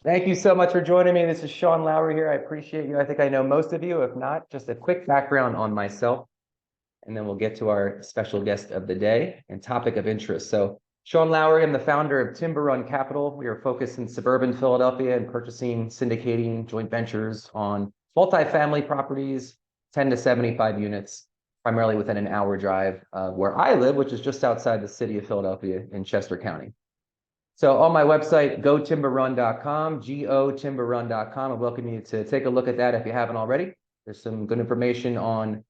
Thank you so much for joining me. This is Sean Lowry here. I appreciate you. I think I know most of you. If not, just a quick background on myself, and then we'll get to our special guest of the day and topic of interest. So, Sean Lowry, I'm the founder of Timber Run Capital. We are focused in suburban Philadelphia and purchasing, syndicating joint ventures on multifamily properties, 10 to 75 units, primarily within an hour drive where I live, which is just outside the city of Philadelphia in Chester County. So on my website, gotimberrun.com, gotimberrun.com, I welcome you to take a look at that if you haven't already. There's some good information on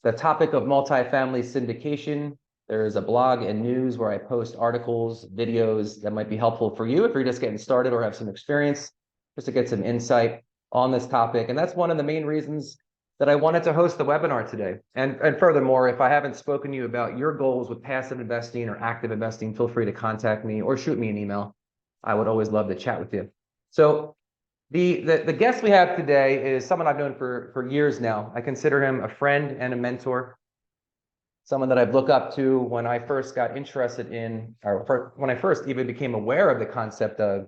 the topic of multifamily syndication. There's a blog and news where I post articles, videos that might be helpful for you if you're just getting started or have some experience, just to get some insight on this topic. And that's one of the main reasons that I wanted to host the webinar today. And furthermore, if I haven't spoken to you about your goals with passive investing or active investing, feel free to contact me or shoot me an email. I would always love to chat with you. So the guest we have today is someone I've known for years now. I consider him a friend and a mentor, someone that I've looked up to when I first got interested in, or when I first even became aware of the concept of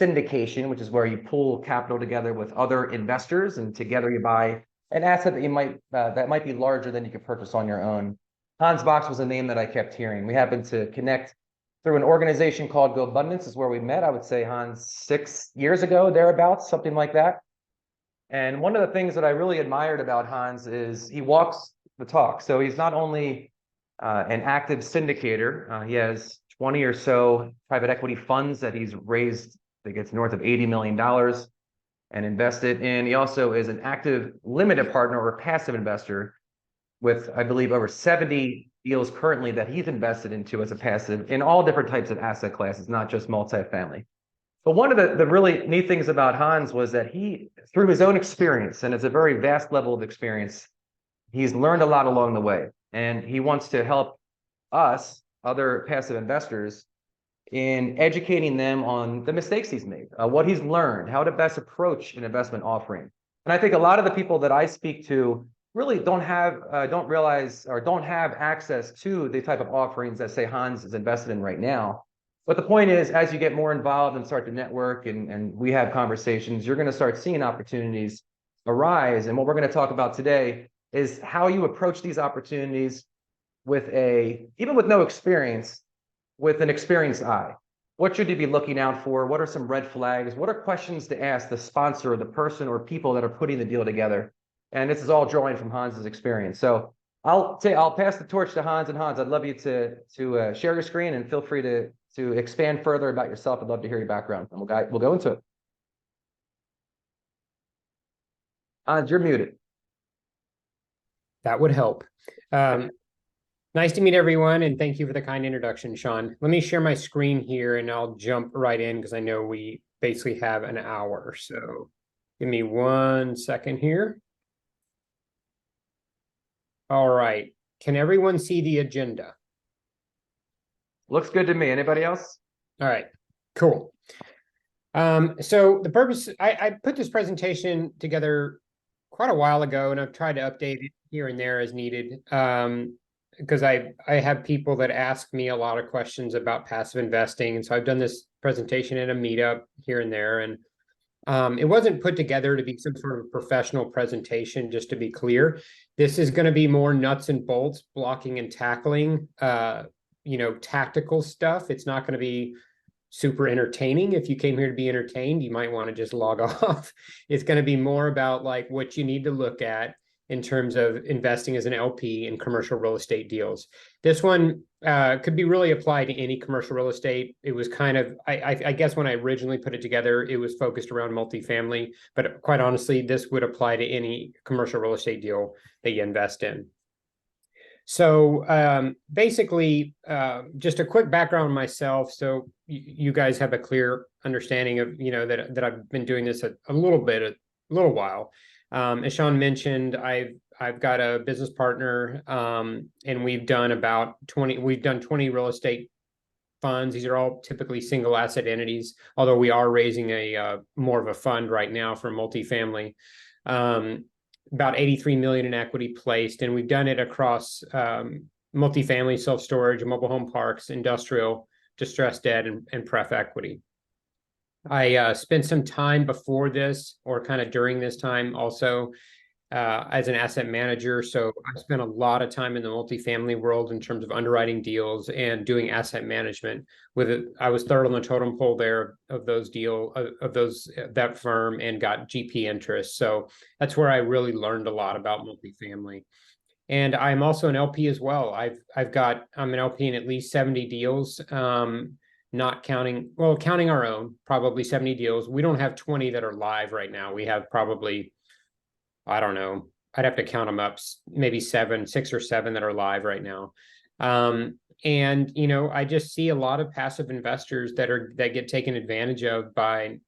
syndication, which is where you pool capital together with other investors and together you buy an asset that you might that might be larger than you could purchase on your own. Hans Box was a name that I kept hearing. We happened to connect through an organization called Go Abundance, is where we met. I would say, Hans, 6 years ago, thereabouts, something like that. And one of the things that I really admired about Hans is he walks the talk. So he's not only an active syndicator, he has 20 or so private equity funds that he's raised, I think it's north of $80 million and invested in. He also is an active limited partner or passive investor with, I believe, over 70 deals currently that he's invested into as a passive in all different types of asset classes, not just multifamily. But one of the really neat things about Hans was that he, through his own experience, and it's a very vast level of experience, he's learned a lot along the way. And he wants to help us, other passive investors, in educating them on the mistakes he's made, what he's learned, how to best approach an investment offering. And I think a lot of the people that I speak to really don't realize or don't have access to the type of offerings that, say, Hans is invested in right now. But the point is, as you get more involved and start to network and we have conversations, you're going to start seeing opportunities arise. And what we're going to talk about today is how you approach these opportunities with even with no experience, with an experienced eye. What should you be looking out for? What are some red flags? What are questions to ask the sponsor or the person or people that are putting the deal together? And this is all drawing from Hans's experience. So I'll pass the torch to Hans. And Hans, I'd love you to share your screen and feel free to expand further about yourself. I'd love to hear your background, and we'll go into it. Hans, you're muted. That would help. Nice to meet everyone, and thank you for the kind introduction, Sean. Let me share my screen here, and I'll jump right in because I know we basically have an hour. So give me 1 second here. All right. Can everyone see the agenda? Looks good to me. Anybody else? All right, cool. So the purpose, I put this presentation together quite a while ago, and I've tried to update it here and there as needed. Because I have people that ask me a lot of questions about passive investing. And so I've done this presentation at a meetup here and there. And it wasn't put together to be some sort of professional presentation, just to be clear. This is going to be more nuts and bolts, blocking and tackling, tactical stuff. It's not going to be super entertaining. If you came here to be entertained, you might want to just log off. It's going to be more about like what you need to look at in terms of investing as an LP in commercial real estate deals. This one could be really applied to any commercial real estate. It was kind of, I guess when I originally put it together, it was focused around multifamily, but quite honestly, this would apply to any commercial real estate deal that you invest in. So basically, just a quick background on myself. So you guys have a clear understanding of, that I've been doing this a little while. As Sean mentioned, I've got a business partner, and we've done 20 real estate funds. These are all typically single asset entities, although we are raising a more of a fund right now for multifamily. About 83 million in equity placed, and we've done it across multifamily, self-storage, mobile home parks, industrial, distressed debt, and pref equity. I spent some time before this or kind of during this time also as an asset manager. So I spent a lot of time in the multifamily world in terms of underwriting deals and doing asset management. With it, I was third on the totem pole there of those that firm and got GP interest. So that's where I really learned a lot about multifamily. And I'm also an LP as well. I'm an LP in at least 70 deals. Not counting, well, counting our own, probably 70 deals. We don't have 20 that are live right now. We have probably, I don't know, I'd have to count them up, maybe six or seven that are live right now. And I just see a lot of passive investors that get taken advantage of by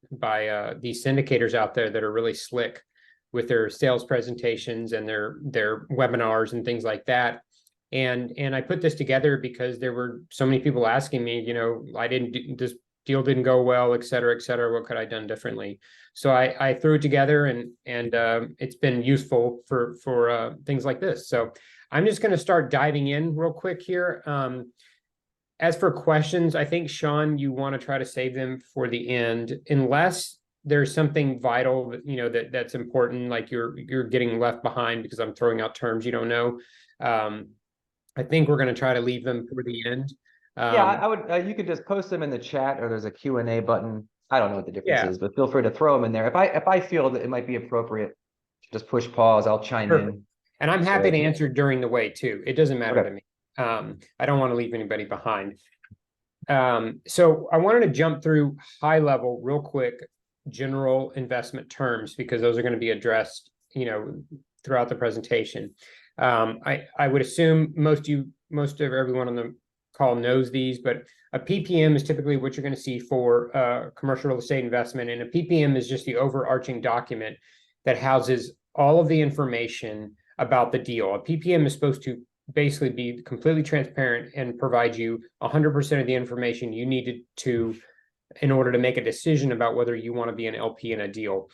these syndicators out there that are really slick with their sales presentations and their webinars and things like that. And I put this together because there were so many people asking me, this deal didn't go well, et cetera, et cetera. What could I have done differently? So I threw it together, and it's been useful for things like this. So I'm just going to start diving in real quick here. As for questions, I think, Sean, you want to try to save them for the end, unless there's something vital that's important, like you're getting left behind because I'm throwing out terms you don't know. I think we're going to try to leave them for the end. Yeah, I would, you could just post them in the chat, or there's a Q&A button. I don't know what the difference Yeah, is, but feel free to throw them in there. If I feel that it might be appropriate to just push pause, I'll chime perfect. in. And I'm happy So, to answer during the way too. It doesn't matter to okay. me. I don't want to leave anybody behind. So I wanted to jump through high level real quick, general investment terms, because those are going to be addressed, throughout the presentation. I would assume most of everyone on the call knows these, but a PPM is typically what you're going to see for commercial real estate investment. And a PPM is just the overarching document that houses all of the information about the deal. A PPM is supposed to basically be completely transparent and provide you 100% of the information you needed to in order to make a decision about whether you want to be an LP in a deal.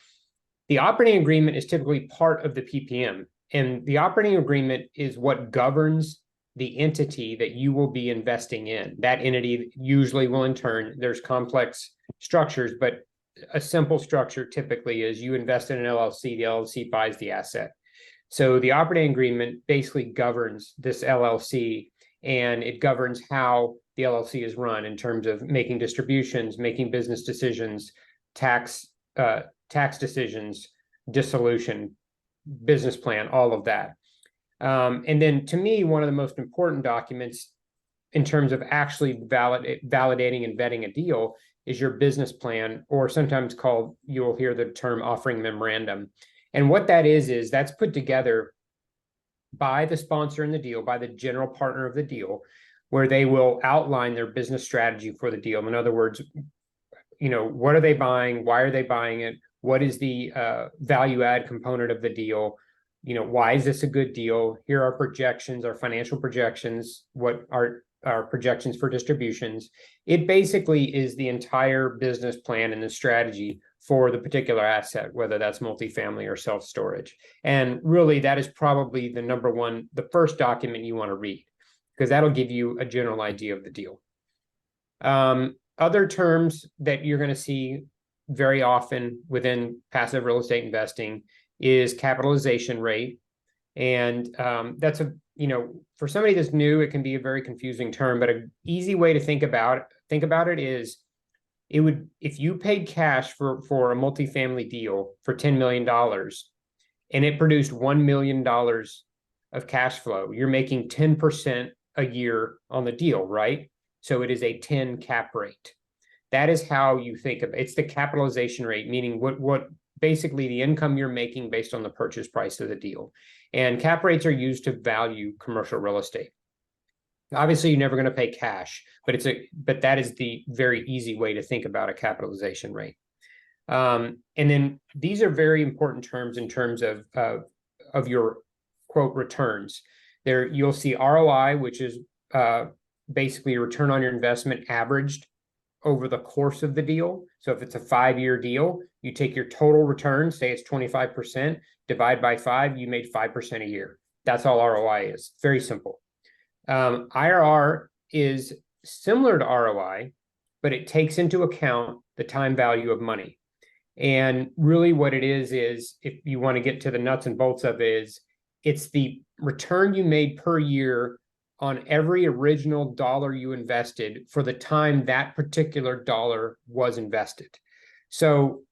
The operating agreement is typically part of the PPM, and the operating agreement is what governs the entity that you will be investing in. That entity usually will, in turn, there's complex structures, but a simple structure typically is you invest in an LLC, the LLC buys the asset. So the operating agreement basically governs this LLC, and it governs how the LLC is run in terms of making distributions, making business decisions, tax decisions, dissolution, business plan, all of that. And then to me, one of the most important documents in terms of actually validating and vetting a deal is your business plan, or sometimes called, you'll hear the term offering memorandum. And what that is that's put together by the sponsor in the deal, by the general partner of the deal, where they will outline their business strategy for the deal. In other words, what are they buying? Why are they buying it? What is the value add component of the deal? Why is this a good deal? Here are projections, our financial projections, what are our projections for distributions. It basically is the entire business plan and the strategy for the particular asset, whether that's multifamily or self-storage. And really, that is probably the first document you want to read, because that'll give you a general idea of the deal. Other terms that you're going to see very often within passive real estate investing is capitalization rate. And that's for somebody that's new, it can be a very confusing term, but an easy way to think about it is, if you paid cash for a multifamily deal for $10 million and it produced $1 million of cash flow, you're making 10% a year on the deal, right? So it is a 10 cap rate. That is how you think of it. It's the capitalization rate, meaning what basically the income you're making based on the purchase price of the deal. And cap rates are used to value commercial real estate. Obviously, you're never going to pay cash, but that is the very easy way to think about a capitalization rate. And then these are very important terms in terms of your quote returns. There you'll see ROI, which is basically a return on your investment averaged over the course of the deal. So if it's a 5-year deal, you take your total return, say it's 25%, divide by 5, you made 5% a year. That's all ROI is. Very simple. IRR is similar to ROI, but it takes into account the time value of money. And really what it is if you want to get to the nuts and bolts of it, it's the return you made per year on every original dollar you invested for the time that particular dollar was invested. So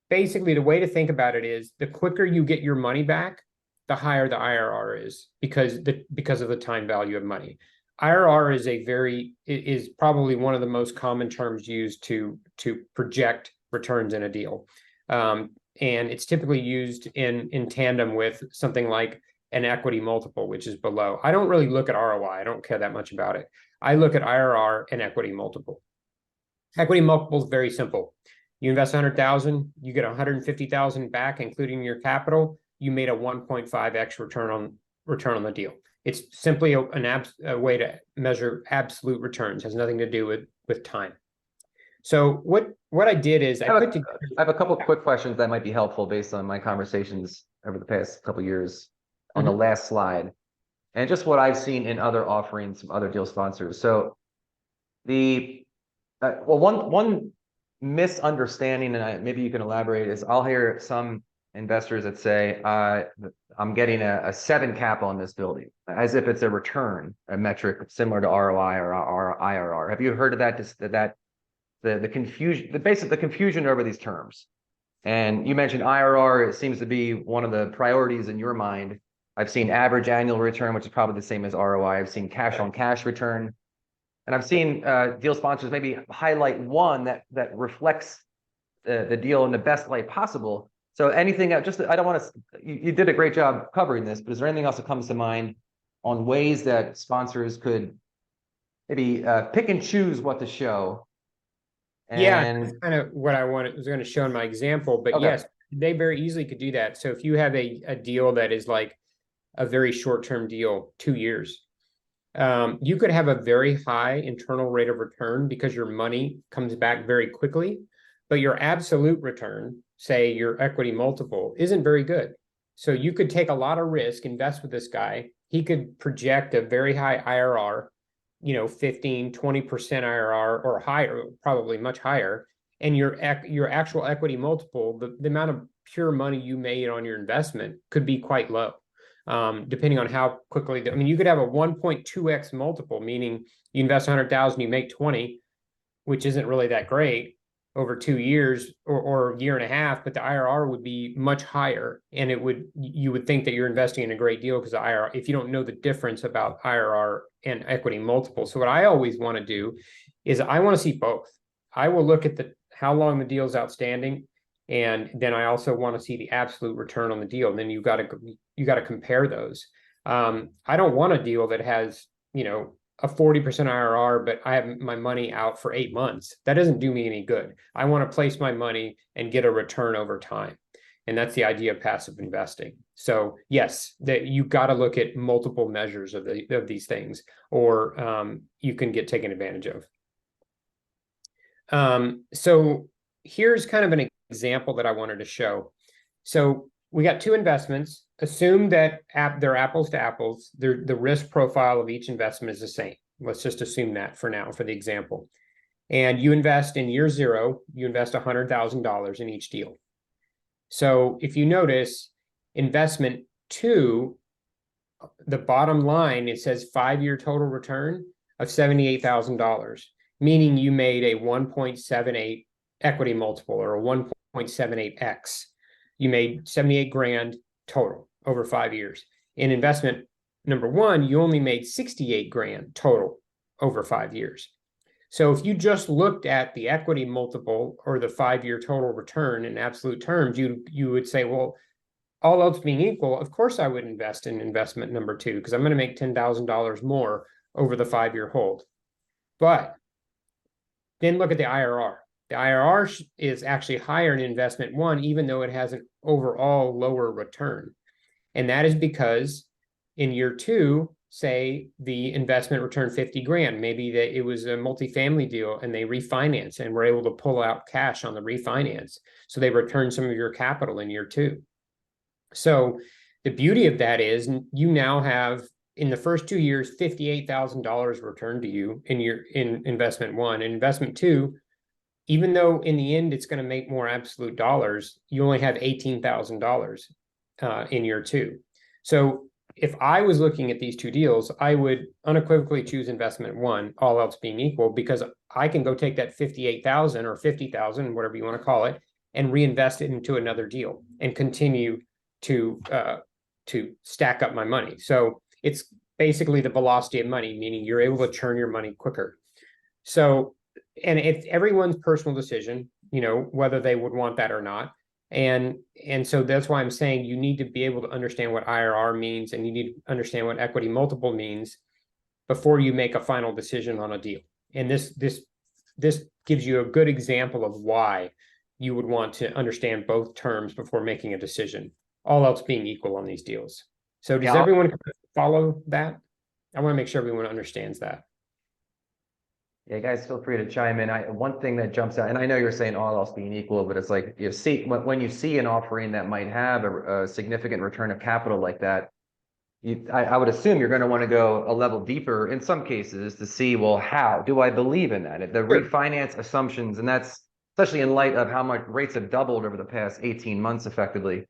basically, the way to think about it is the quicker you get your money back, the higher the IRR is because of the time value of money. IRR is probably one of the most common terms used to project returns in a deal. And it's typically used in tandem with something like an equity multiple, which is below. I don't really look at ROI. I don't care that much about it. I look at IRR and equity multiple. Equity multiple is very simple. You invest 100,000, you get 150,000 back, including your capital. You made a 1.5x return on the deal. It's simply a way to measure absolute returns. It has nothing to do with time. So what I did is I have a couple of quick questions that might be helpful based on my conversations over the past couple of years on the last slide, and just what I've seen in other offerings from other deal sponsors. So one misunderstanding, and maybe you can elaborate, is I'll hear some investors that say, I'm getting a 7 cap on this building, as if it's a return, a metric similar to ROI or IRR. Have you heard of that? The confusion over these terms. And you mentioned IRR, it seems to be one of the priorities in your mind. I've seen average annual return, which is probably the same as ROI. I've seen cash on cash return. And I've seen deal sponsors maybe highlight one that reflects the deal in the best light possible. So anything, I don't want to, you did a great job covering this, but is there anything else that comes to mind on ways that sponsors could maybe pick and choose what to show? Yeah, that's kind of what I was going to show in my example, but okay. Yes, they very easily could do that. So if you have a deal that is like a very short-term deal, 2 years, you could have a very high internal rate of return because your money comes back very quickly, but your absolute return, say your equity multiple, isn't very good. So you could take a lot of risk, invest with this guy. He could project a very high IRR, 15, 20% IRR or higher, probably much higher. And your actual equity multiple, the amount of pure money you made on your investment could be quite low. Depending on how quickly, you could have a 1.2x multiple, meaning you invest 100,000, you make 20, which isn't really that great over 2 years or a year and a half, but the IRR would be much higher. And you would think that you're investing in a great deal because the IRR, if you don't know the difference about IRR and equity multiple. So what I always want to do is I want to see both. I will look at how long the deal is outstanding. And then I also want to see the absolute return on the deal. And then you got to compare those. I don't want a deal that has, a 40% IRR, but I have my money out for 8 months. That doesn't do me any good. I want to place my money and get a return over time. And that's the idea of passive investing. So yes, that you got to look at multiple measures of these things, or you can get taken advantage of. So here's kind of an example that I wanted to show. So we got 2 investments. Assume that they're apples to apples. The risk profile of each investment is the same. Let's just assume that for now, for the example. And you invest in year 0, you invest $100,000 in each deal. So if you notice, investment 2, the bottom line, it says 5-year total return of $78,000, meaning you made a 1.78 equity multiple or a 1.78x. You made 78 grand total over 5 years. In investment number 1, you only made 68 grand total over 5 years. So if you just looked at the equity multiple or the 5-year total return in absolute terms, you would say, well, all else being equal, of course I would invest in investment number 2 because I'm going to make $10,000 more over the 5-year hold. But then look at the IRR. The IRR is actually higher in investment 1, even though it has an overall lower return. And that is because in year 2, say the investment returned 50 grand. Maybe it was a multifamily deal and they refinance and were able to pull out cash on the refinance. So they return some of your capital in year 2. So the beauty of that is you now have in the first 2 years, $58,000 returned to you in investment one. And investment two, even though in the end it's going to make more absolute dollars, you only have $18,000 in year two. So if I was looking at these two deals, I would unequivocally choose investment one, all else being equal, because I can go take that 58,000 or 50,000, whatever you want to call it, and reinvest it into another deal and continue to stack up my money. So it's basically the velocity of money, meaning you're able to churn your money quicker. So, and it's everyone's personal decision, whether they would want that or not. And so that's why I'm saying you need to be able to understand what IRR means, and you need to understand what equity multiple means before you make a final decision on a deal. And this gives you a good example of why you would want to understand both terms before making a decision, all else being equal on these deals. So does everyone follow that? I want to make sure everyone understands that. Yeah, guys, feel free to chime in. One thing that jumps out, and I know you're saying all else being equal, but it's like you see when you see an offering that might have a significant return of capital like that, I would assume you're going to want to go a level deeper in some cases to see, well, how do I believe in that? The refinance assumptions, and that's especially in light of how much rates have doubled over the past 18 months effectively.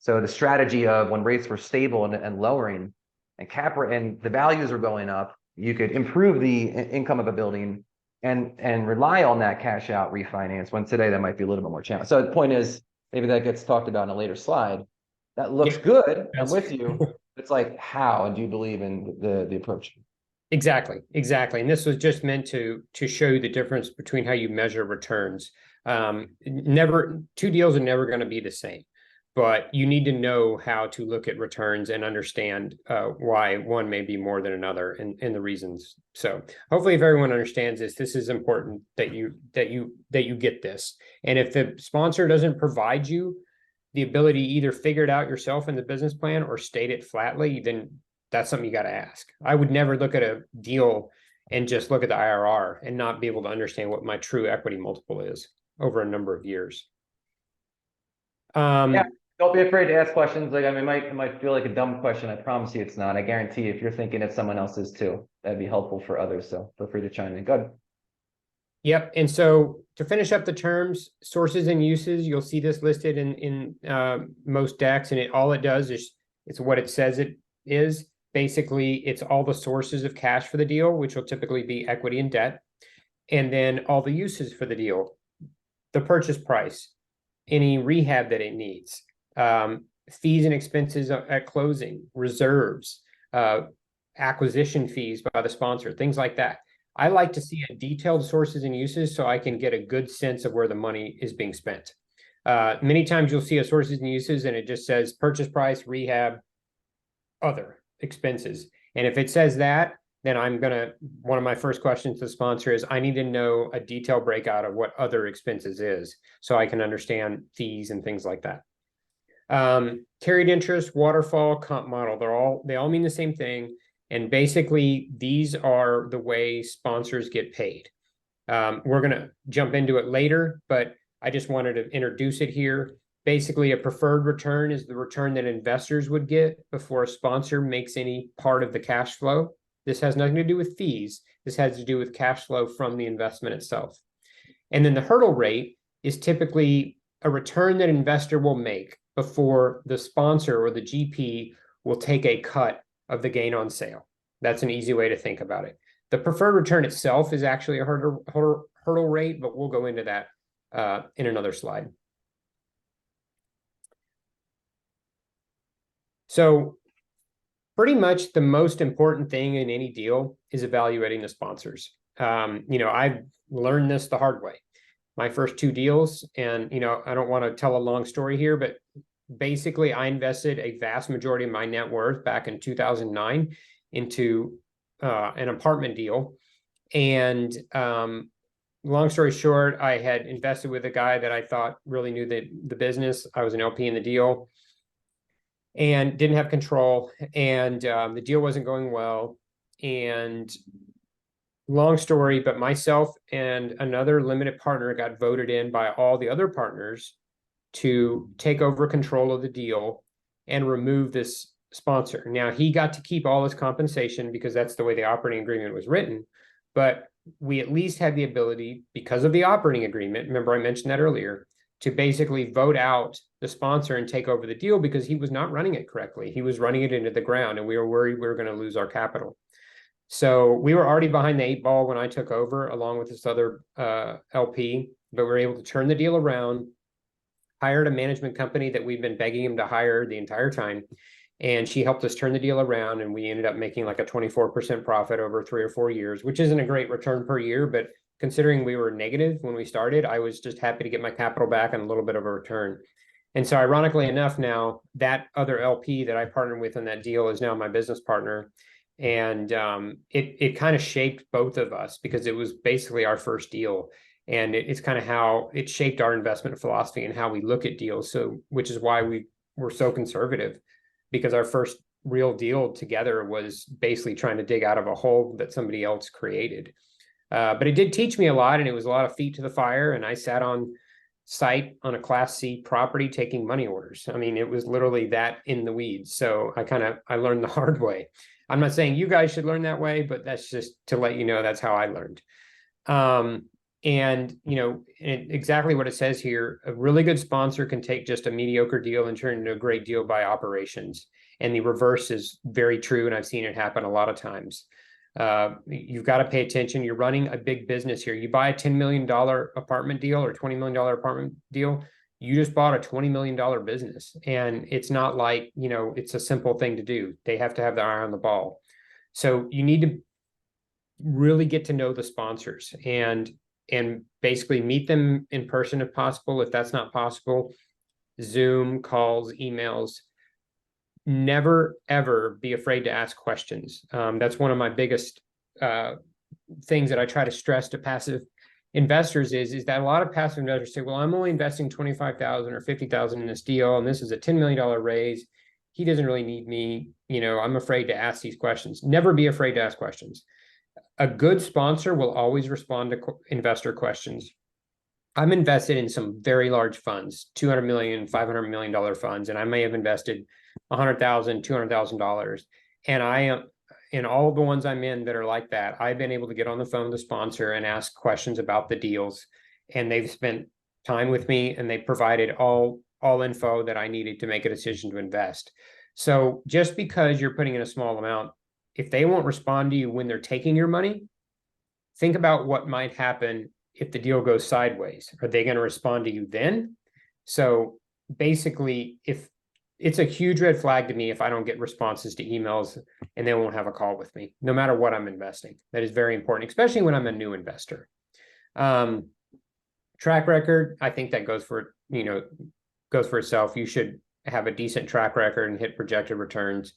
So the strategy of when rates were stable and lowering and and the values are going up, you could improve the income of a building and rely on that cash out refinance, when today that might be a little bit more challenging. So the point is, maybe that gets talked about in a later slide. That looks good. I'm with you. It's like, how, and do you believe in the approach? Exactly. And this was just meant to show you the difference between how you measure returns. Two deals are never going to be the same, but you need to know how to look at returns and understand why one may be more than another, and the reasons. So hopefully, if everyone understands this is important that you get this. And if the sponsor doesn't provide you the ability to either figure it out yourself in the business plan or state it flatly, then that's something you got to ask. I would never look at a deal and just look at the IRR and not be able to understand what my true equity multiple is over a number of years. Yeah, don't be afraid to ask questions. Like, I mean, it might feel like a dumb question. I promise you it's not. I guarantee you, if you're thinking it, someone else is too. That'd be helpful for others. So feel free to chime in. Good. Yep. And so to finish up the terms, sources and uses, you'll see this listed in most decks, and all it does is it's what it says it is. Basically, it's all the sources of cash for the deal, which will typically be equity and debt, and then all the uses for the deal, the purchase price, any rehab that it needs, fees and expenses at closing, reserves, acquisition fees by the sponsor, things like that. I like to see a detailed sources and uses so I can get a good sense of where the money is being spent. Many times you'll see a sources and uses and it just says purchase price, rehab, other expenses. And if it says that, then one of my first questions to the sponsor is, I need to know a detailed breakout of what other expenses is so I can understand fees and things like that. Carried interest, waterfall, comp model, they all mean the same thing. And basically, these are the way sponsors get paid. We're going to jump into it later, but I just wanted to introduce it here. Basically, a preferred return is the return that investors would get before a sponsor makes any part of the cash flow. This has nothing to do with fees. This has to do with cash flow from the investment itself. And then the hurdle rate is typically a return that investor will make before the sponsor or the GP will take a cut of the gain on sale. That's an easy way to think about it. The preferred return itself is actually a hurdle rate, but we'll go into that in another slide. So pretty much the most important thing in any deal is evaluating the sponsors. I've learned this the hard way. My first two deals, and I don't want to tell a long story here, but basically I invested a vast majority of my net worth back in 2009 into an apartment deal. And long story short, I had invested with a guy that I thought really knew the business. I was an LP in the deal and didn't have control, and the deal wasn't going well. And long story, but myself and another limited partner got voted in by all the other partners to take over control of the deal and remove this sponsor. Now, he got to keep all his compensation because that's the way the operating agreement was written. But we at least had the ability, because of the operating agreement, remember I mentioned that earlier, to basically vote out the sponsor and take over the deal because he was not running it correctly. He was running it into the ground, and we were worried we were going to lose our capital. So we were already behind the 8 ball when I took over, along with this other LP, but we were able to turn the deal around, hired a management company that we've been begging him to hire the entire time. And she helped us turn the deal around, and we ended up making like a 24% profit over 3 or 4 years, which isn't a great return per year, but considering we were negative when we started, I was just happy to get my capital back and a little bit of a return. And so ironically enough, now that other LP that I partnered with in that deal is now my business partner. And it kind of shaped both of us because it was basically our first deal. And it's kind of how it shaped our investment philosophy and how we look at deals. So, which is why we were so conservative, because our first real deal together was basically trying to dig out of a hole that somebody else created. But it did teach me a lot, and it was a lot of feet to the fire. And I sat on site on a Class C property taking money orders. I mean, it was literally that in the weeds. So I learned the hard way. I'm not saying you guys should learn that way, but that's just to let you know that's how I learned. And exactly what it says here, a really good sponsor can take just a mediocre deal and turn it into a great deal by operations. And the reverse is very true, and I've seen it happen a lot of times. You've got to pay attention. You're running a big business here. You buy a $10 million apartment deal or $20 million apartment deal, you just bought a $20 million business. And it's not like, it's a simple thing to do. They have to have their eye on the ball. So you need to really get to know the sponsors and basically meet them in person if possible. If that's not possible, Zoom, calls, emails. Never, ever be afraid to ask questions. That's one of my biggest things that I try to stress to passive investors is that a lot of passive investors say, well, I'm only investing 25,000 or 50,000 in this deal, and this is a $10 million raise. He doesn't really need me. I'm afraid to ask these questions. Never be afraid to ask questions. A good sponsor will always respond to investor questions. I'm invested in some very large funds, 200 million, $500 million funds, and I may have invested $100,000, $200,000. And I am in all of the ones I'm in that are like that. I've been able to get on the phone with the sponsor and ask questions about the deals, and they've spent time with me, and they provided all info that I needed to make a decision to invest. So just because you're putting in a small amount, if they won't respond to you when they're taking your money, think about what might happen if the deal goes sideways. Are they going to respond to you then? So basically, if it's a huge red flag to me if I don't get responses to emails and they won't have a call with me, no matter what I'm investing. That is very important, especially when I'm a new investor. Track record, I think that goes for itself. You should have a decent track record and hit projected returns.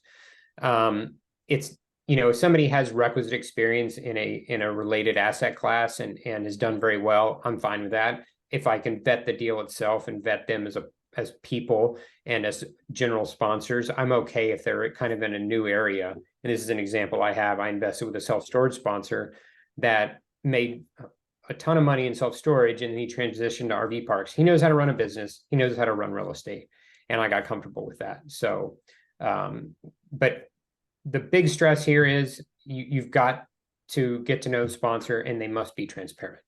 It's if somebody has requisite experience in a related asset class and has done very well, I'm fine with that. If I can vet the deal itself and vet them as people and as general sponsors, I'm okay if they're kind of in a new area. And this is an example I have. I invested with a self-storage sponsor that made a ton of money in self-storage, and he transitioned to RV parks. He knows how to run a business. He knows how to run real estate. And I got comfortable with that. So, but the big stress here is you've got to get to know the sponsor, and they must be transparent.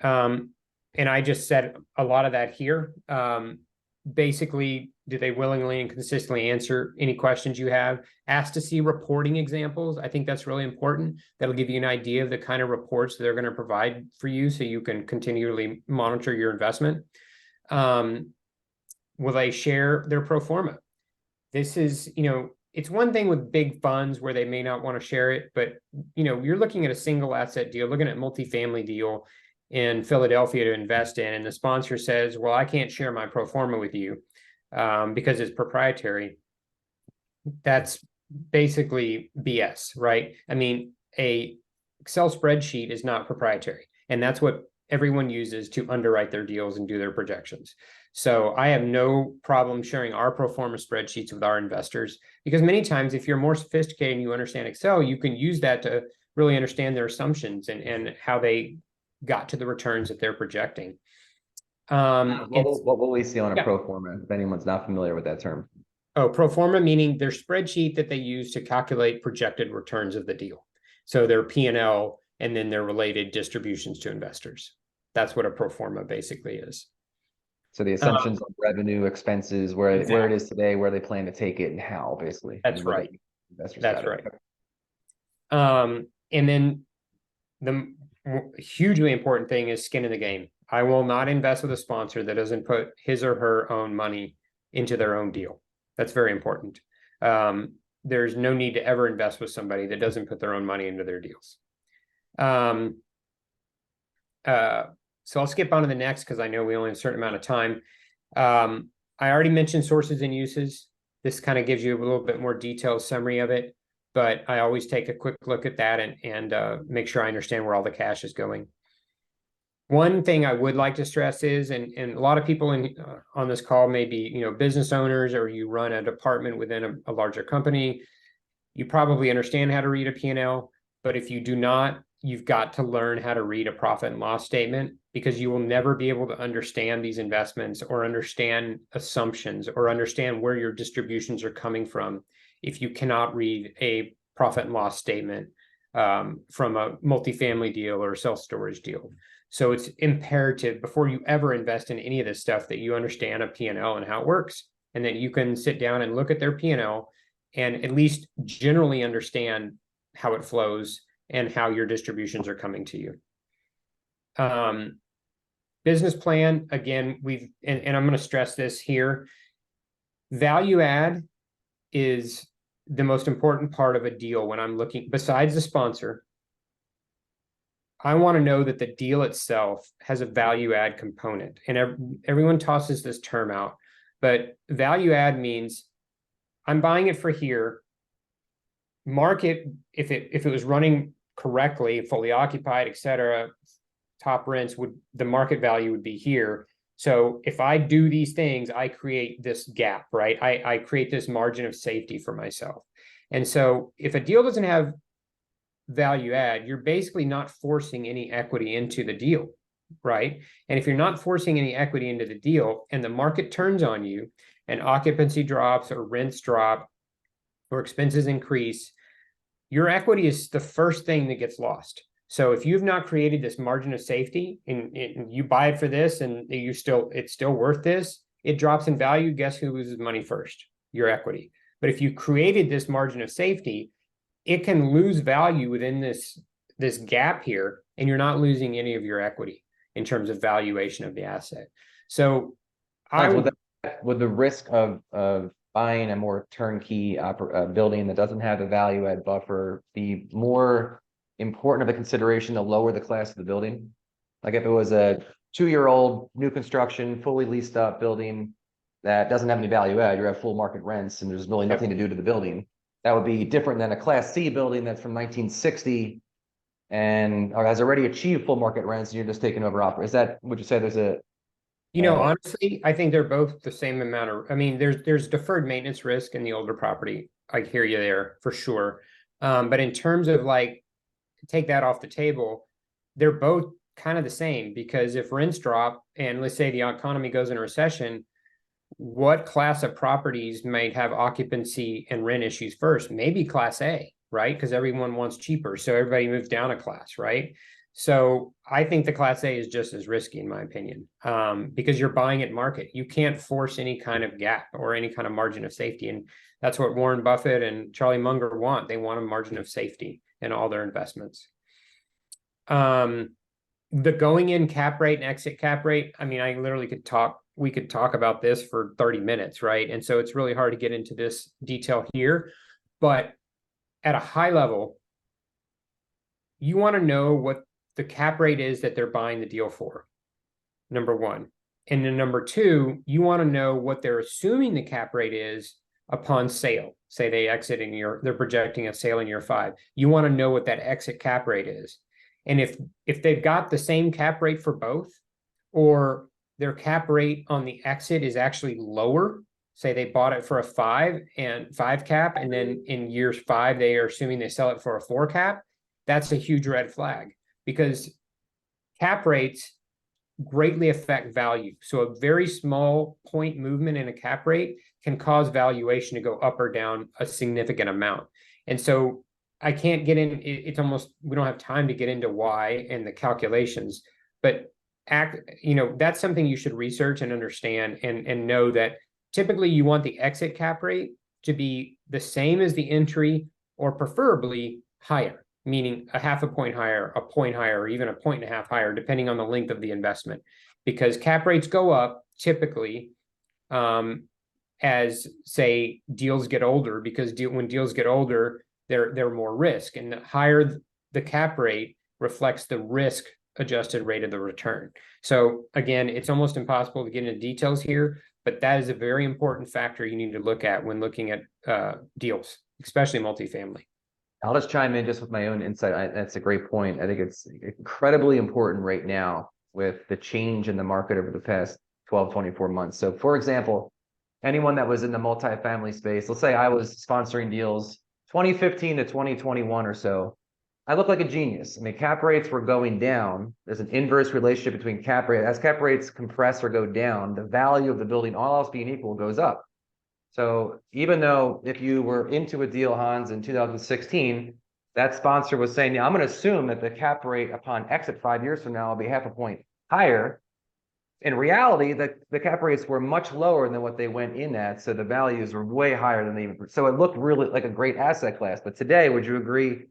And I just said a lot of that here. Basically, do they willingly and consistently answer any questions you have? Ask to see reporting examples. I think that's really important. That'll give you an idea of the kind of reports they're going to provide for you so you can continually monitor your investment. Will they share their pro forma? This is, it's one thing with big funds where they may not want to share it, but, you're looking at a single asset deal, looking at multifamily deal in Philadelphia to invest in, and the sponsor says, well, I can't share my pro forma with you because it's proprietary. That's basically BS, right? I mean, a Excel spreadsheet is not proprietary, and that's what everyone uses to underwrite their deals and do their projections. So I have no problem sharing our pro forma spreadsheets with our investors, because many times if you're more sophisticated and you understand Excel, you can use that to really understand their assumptions and how they got to the returns that they're projecting. What will we see on a pro forma if anyone's not familiar with that term? Oh, pro forma meaning their spreadsheet that they use to calculate projected returns of the deal. So their P&L and then their related distributions to investors. That's what a pro forma basically is. So the assumptions on revenue, expenses, where it is today, where they plan to take it, and how, basically. That's right. Investors That's got it. right. And then the hugely important thing is skin in the game. I will not invest with a sponsor that doesn't put his or her own money into their own deal. That's very important. There's no need to ever invest with somebody that doesn't put their own money into their deals. So I'll skip on to the next because I know we only have a certain amount of time. I already mentioned sources and uses. This kind of gives you a little bit more detailed summary of it, but I always take a quick look at that and make sure I understand where all the cash is going. One thing I would like to stress is, and a lot of people on this call may be, business owners, or you run a department within a larger company. You probably understand how to read a P&L, but if you do not, you've got to learn how to read a profit and loss statement, because you will never be able to understand these investments or understand assumptions or understand where your distributions are coming from if you cannot read a profit and loss statement from a multifamily deal or a self-storage deal. So it's imperative before you ever invest in any of this stuff that you understand a P&L and how it works, and that you can sit down and look at their P&L and at least generally understand how it flows and how your distributions are coming to you. Business plan, again, and I'm going to stress this here. Value add is the most important part of a deal when I'm looking, besides the sponsor. I want to know that the deal itself has a value add component, and everyone tosses this term out, but value add means I'm buying it for here. Market, if it was running correctly, fully occupied, etc., top rents, the market value would be here. So if I do these things, I create this gap, right? I create this margin of safety for myself. And so if a deal doesn't have value add, you're basically not forcing any equity into the deal, right? And if you're not forcing any equity into the deal and the market turns on you and occupancy drops or rents drop or expenses increase, your equity is the first thing that gets lost. So if you've not created this margin of safety and you buy it for this and it's still worth this, it drops in value. Guess who loses money first? Your equity. But if you created this margin of safety, it can lose value within this gap here, and you're not losing any of your equity in terms of valuation of the asset. So would the risk of buying a more turnkey building that doesn't have a value add buffer be more important of a consideration to lower the class of the building? Like if it was a 2-year-old new construction, fully leased up building that doesn't have any value add, you're at full market rents and there's really nothing to do to the building. That would be different than a Class C building that's from 1960 or has already achieved full market rents, and you're just taking over Would you say there's a honestly, I think they're both the same amount of, there's deferred maintenance risk in the older property. I hear you there for sure. But in terms of take that off the table, they're both kind of the same, because if rents drop and let's say the economy goes in a recession, what class of properties might have occupancy and rent issues first? Maybe Class A, right? Because everyone wants cheaper. So everybody moves down a class, right? So I think the Class A is just as risky, in my opinion, because you're buying at market. You can't force any kind of gap or any kind of margin of safety. And that's what Warren Buffett and Charlie Munger want. They want a margin of safety in all their investments. The going in cap rate and exit cap rate, we could talk about this for 30 minutes, right? And so it's really hard to get into this detail here, but at a high level, you want to know what the cap rate is that they're buying the deal for, number one. And then number two, you want to know what they're assuming the cap rate is upon sale. Say they exit they're projecting a sale in year 5. You want to know what that exit cap rate is. And if they've got the same cap rate for both, or their cap rate on the exit is actually lower, say they bought it for a 5 cap, and then in years 5, they are assuming they sell it for a 4 cap, that's a huge red flag, because cap rates greatly affect value. So a very small point movement in a cap rate can cause valuation to go up or down a significant amount. And so I can't get in, it's almost, we don't have time to get into why and the calculations, but that's something you should research and understand and know that typically you want the exit cap rate to be the same as the entry or preferably higher, meaning a half a point higher, a point higher, or even a point and a half higher, depending on the length of the investment. Because cap rates go up typically as, say, deals get older, because when deals get older, they're more risk. And the higher the cap rate reflects the risk adjusted rate of the return. So again, it's almost impossible to get into details here, but that is a very important factor you need to look at when looking at deals, especially multifamily. I'll just chime in just with my own insight. That's a great point. I think it's incredibly important right now with the change in the market over the past 12, 24 months. So for example, anyone that was in the multifamily space, let's say I was sponsoring deals 2015 to 2021 or so, I look like a genius. I mean, cap rates were going down. There's an inverse relationship between cap rate. As cap rates compress or go down, the value of the building, all else being equal, goes up. So even though if you were into a deal, Hans, in 2016, that sponsor was saying, yeah, I'm going to assume that the cap rate upon exit 5 years from now will be half a point higher. In reality, the cap rates were much lower than what they went in at. So the values were way higher than they even, so it looked really like a great asset class. But today, would you agree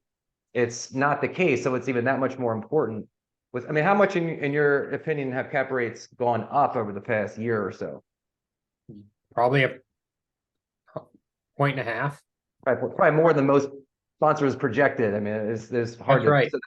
it's not the case? So it's even that much more important. I mean, how much in your opinion have cap rates gone up over the past year or so? Probably a point and a half. Probably more than most sponsors projected. I mean, it's hard That's to. right. So,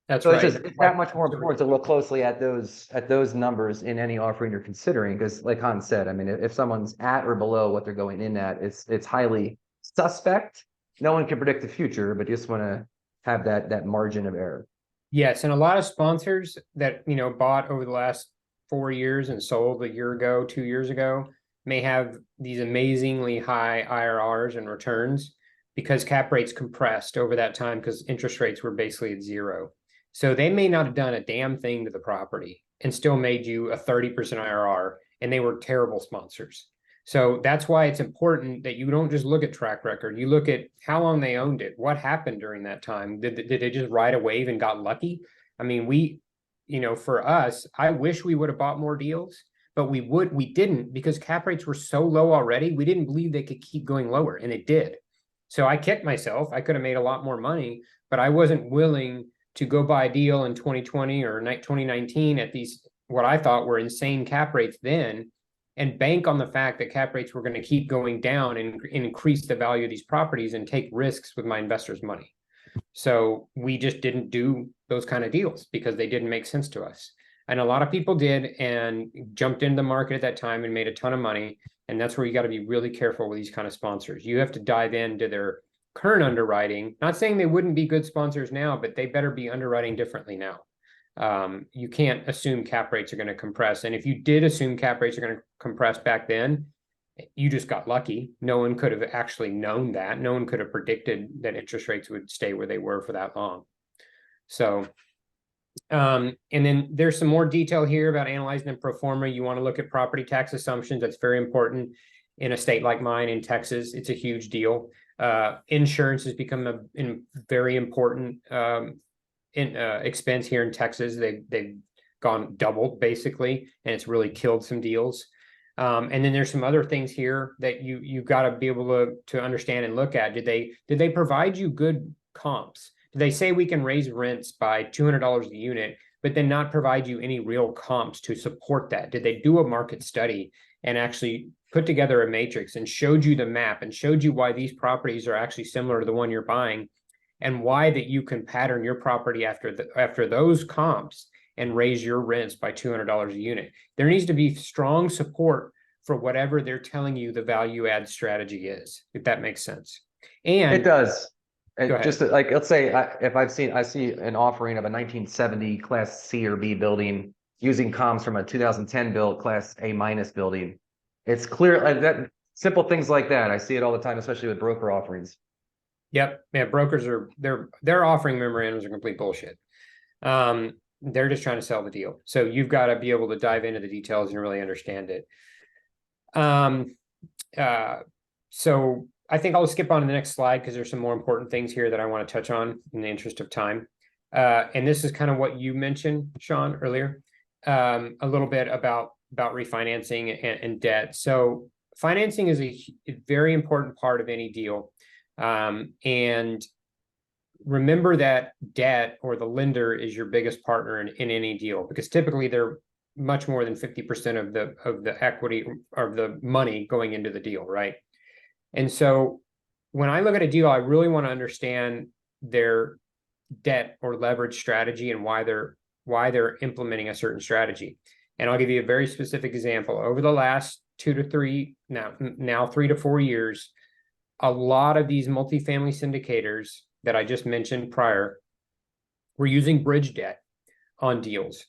That's so right. it's that much more important to look closely at those numbers in any offering you're considering, because like Hans said, I mean, if someone's at or below what they're going in at, it's highly suspect. No one can predict the future, but you just want to have that margin of error. Yes, and a lot of sponsors that bought over the last 4 years and sold a year ago, 2 years ago, may have these amazingly high IRRs and returns because cap rates compressed over that time because interest rates were basically at zero. So they may not have done a damn thing to the property and still made you a 30% IRR, and they were terrible sponsors. So that's why it's important that you don't just look at track record. You look at how long they owned it. What happened during that time? Did they just ride a wave and got lucky? I mean, for us, I wish we would have bought more deals, but we didn't, because cap rates were so low already. We didn't believe they could keep going lower, and it did. So I kicked myself. I could have made a lot more money, but I wasn't willing to go buy a deal in 2020 or 2019 at these, what I thought were insane cap rates then, and bank on the fact that cap rates were going to keep going down and increase the value of these properties and take risks with my investors' money. So we just didn't do those kind of deals because they didn't make sense to us. And a lot of people did and jumped into the market at that time and made a ton of money. And that's where you got to be really careful with these kind of sponsors. You have to dive into their current underwriting. Not saying they wouldn't be good sponsors now, but they better be underwriting differently now. You can't assume cap rates are going to compress. And if you did assume cap rates are going to compress back then, you just got lucky. No one could have actually known that. No one could have predicted that interest rates would stay where they were for that long. So, and then there's some more detail here about analyzing the pro forma. You want to look at property tax assumptions. That's very important in a state like mine in Texas. It's a huge deal. Insurance has become a very important expense here in Texas. They've gone double basically, and it's really killed some deals. And then there's some other things here that you got to be able to understand and look at. Did they provide you good comps? Did they say we can raise rents by $200 a unit, but then not provide you any real comps to support that? Did they do a market study and actually put together a matrix and showed you the map and showed you why these properties are actually similar to the one you're buying, and why that you can pattern your property after those comps and raise your rents by $200 a unit? There needs to be strong support for whatever they're telling you the value add strategy is, if that makes sense. And it does. And just like, let's say if I see an offering of a 1970 class C or B building using comps from a 2010 built class A minus building, it's clear that simple things like that. I see it all the time, especially with broker offerings. Yep. Yeah. Brokers their offering memorandums are complete bullshit. They're just trying to sell the deal. So you've got to be able to dive into the details and really understand it. Um, so I think I'll skip on to the next slide because there's some more important things here that I want to touch on in the interest of time. And this is kind of what you mentioned, Sean, earlier, a little bit about refinancing and debt. So financing is a very important part of any deal. And remember that debt or the lender is your biggest partner in any deal, because typically they're much more than 50% of the equity or the money going into the deal, right? And so when I look at a deal, I really want to understand their debt or leverage strategy and why they're implementing a certain strategy. And I'll give you a very specific example. Over the last 2 to 3, now 3 to 4 years, a lot of these multifamily syndicators that I just mentioned prior were using bridge debt on deals.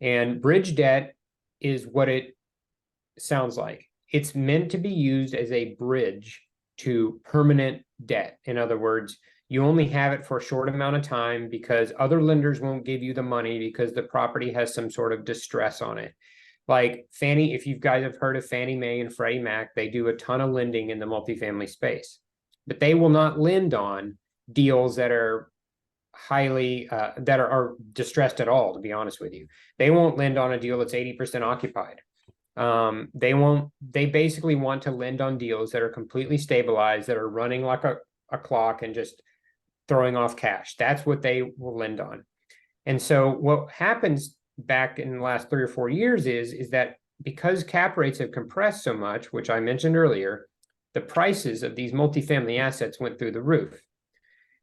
And bridge debt is what it sounds like. It's meant to be used as a bridge to permanent debt. In other words, you only have it for a short amount of time because other lenders won't give you the money because the property has some sort of distress on it. Like Fannie, if you guys have heard of Fannie Mae and Freddie Mac, they do a ton of lending in the multifamily space, but they will not lend on deals that are highly that are distressed at all, to be honest with you. They won't lend on a deal that's 80% occupied. They basically want to lend on deals that are completely stabilized, that are running like a clock and just throwing off cash. That's what they will lend on. And so what happens back in the last 3 or 4 years is that because cap rates have compressed so much, which I mentioned earlier, the prices of these multifamily assets went through the roof.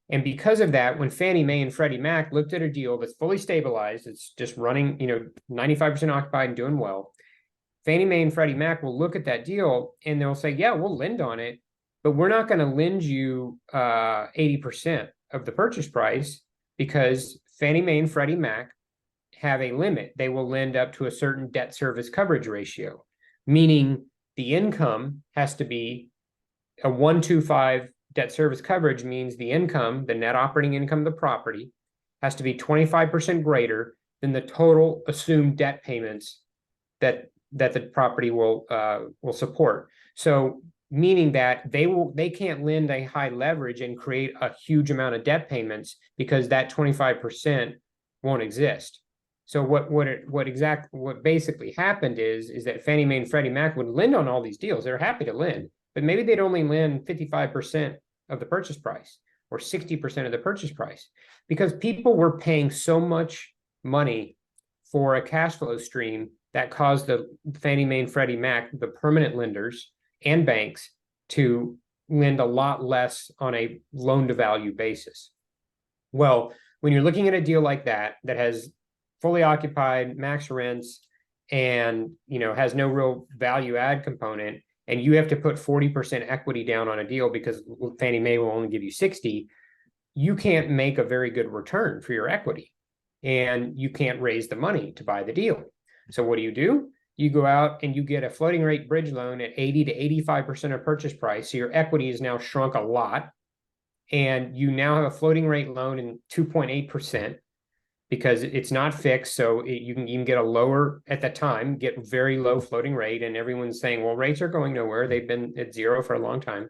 And because of that, when Fannie Mae and Freddie Mac looked at a deal that's fully stabilized, it's just running, 95% occupied and doing well, Fannie Mae and Freddie Mac will look at that deal and they'll say, yeah, we'll lend on it, but we're not going to lend you 80% of the purchase price because Fannie Mae and Freddie Mac have a limit. They will lend up to a certain debt service coverage ratio, meaning the income has to be a 1.25 debt service coverage means the income, the net operating income of the property, has to be 25% greater than the total assumed debt payments that the property will support. So meaning that they can't lend a high leverage and create a huge amount of debt payments because that 25% won't exist. So what basically happened is that Fannie Mae and Freddie Mac would lend on all these deals. They're happy to lend, but maybe they'd only lend 55% of the purchase price or 60% of the purchase price because people were paying so much money for a cash flow stream that caused the Fannie Mae and Freddie Mac, the permanent lenders and banks, to lend a lot less on a loan to value basis. Well, when you're looking at a deal like that has fully occupied, max rents, and has no real value add component, and you have to put 40% equity down on a deal because Fannie Mae will only give you 60, you can't make a very good return for your equity. And you can't raise the money to buy the deal. So what do? You go out and you get a floating rate bridge loan at 80 to 85% of purchase price. So your equity is now shrunk a lot. And you now have a floating rate loan in 2.8%. because it's not fixed. So you can even get a lower, at the time, get very low floating rate. And everyone's saying, well, rates are going nowhere. They've been at zero for a long time.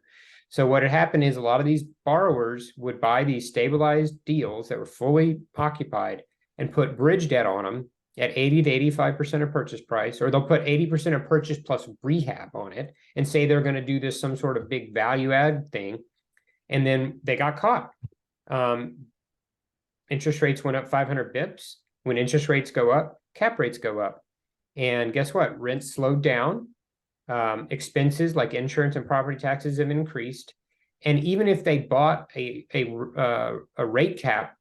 So what had happened is a lot of these borrowers would buy these stabilized deals that were fully occupied and put bridge debt on them at 80 to 85% of purchase price, or they'll put 80% of purchase plus rehab on it and say they're going to do this some sort of big value add thing. And then they got caught. Interest rates went up 500 bips. When interest rates go up, cap rates go up. And guess what? Rents slowed down. Expenses like insurance and property taxes have increased. And even if they bought a rate cap,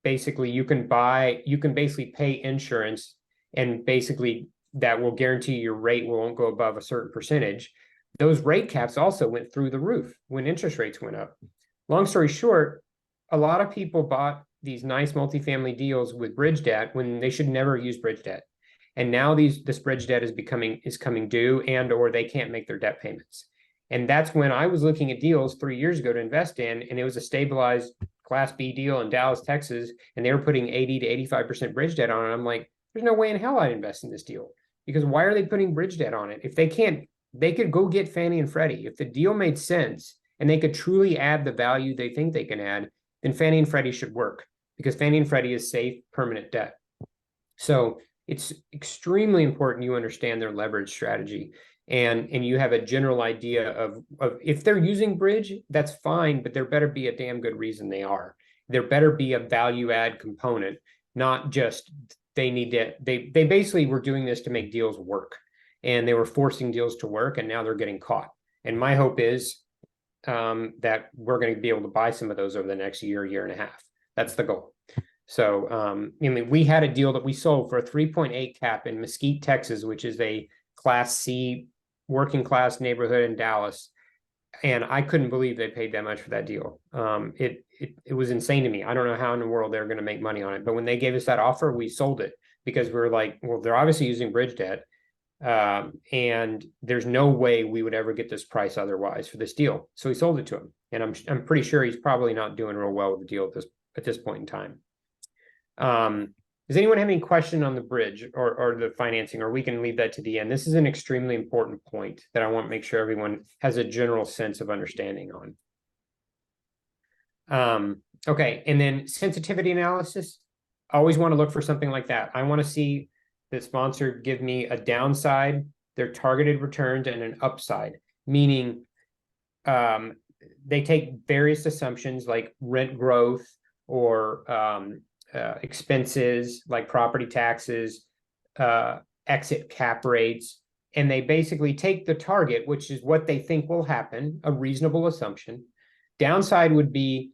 basically you can basically pay insurance, and basically that will guarantee your rate won't go above a certain percentage. Those rate caps also went through the roof when interest rates went up. Long story short, a lot of people bought these nice multifamily deals with bridge debt when they should never use bridge debt. And now this bridge debt is coming due, and or they can't make their debt payments. And that's when I was looking at deals 3 years ago to invest in, and it was a stabilized Class B deal in Dallas, Texas, and they were putting 80 to 85% bridge debt on it. I'm like, there's no way in hell I'd invest in this deal, because why are they putting bridge debt on it? If they can't, they could go get Fannie and Freddie. If the deal made sense and they could truly add the value they think they can add, then Fannie and Freddie should work, because Fannie and Freddie is safe, permanent debt. So it's extremely important you understand their leverage strategy, and you have a general idea of if they're using bridge, that's fine, but there better be a damn good reason they are. There better be a value add component, not just they need to, they basically were doing this to make deals work, and they were forcing deals to work, and now they're getting caught. And my hope is that we're going to be able to buy some of those over the next year, year and a half. That's the goal. So, I mean, we had a deal that we sold for a 3.8 cap in Mesquite, Texas, which is a Class C working class neighborhood in Dallas. And I couldn't believe they paid that much for that deal. It was insane to me. I don't know how in the world they're going to make money on it. But when they gave us that offer, we sold it, because we were like, well, they're obviously using bridge debt. And there's no way we would ever get this price otherwise for this deal. So we sold it to him. And I'm pretty sure he's probably not doing real well with the deal at this point in time. Does anyone have any question on the bridge or the financing, or we can leave that to the end? This is an extremely important point that I want to make sure everyone has a general sense of understanding on. Okay, and then sensitivity analysis. I always want to look for something like that. I want to see the sponsor give me a downside, their targeted returns, and an upside, meaning they take various assumptions like rent growth or expenses like property taxes, exit cap rates, and they basically take the target, which is what they think will happen, a reasonable assumption. Downside would be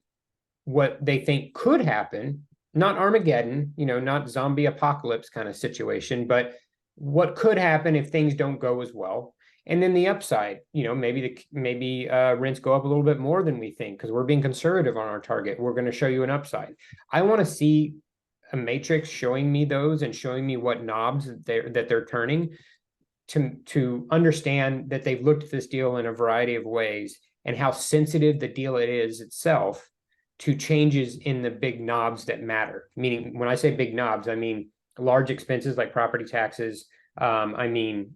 what they think could happen, not Armageddon, not zombie apocalypse kind of situation, but what could happen if things don't go as well. And then the upside, maybe rents go up a little bit more than we think because we're being conservative on our target. We're going to show you an upside. I want to see a matrix showing me those and showing me what knobs that they're turning to understand that they've looked at this deal in a variety of ways and how sensitive the deal it is itself to changes in the big knobs that matter. Meaning, when I say big knobs, I mean large expenses like property taxes, I mean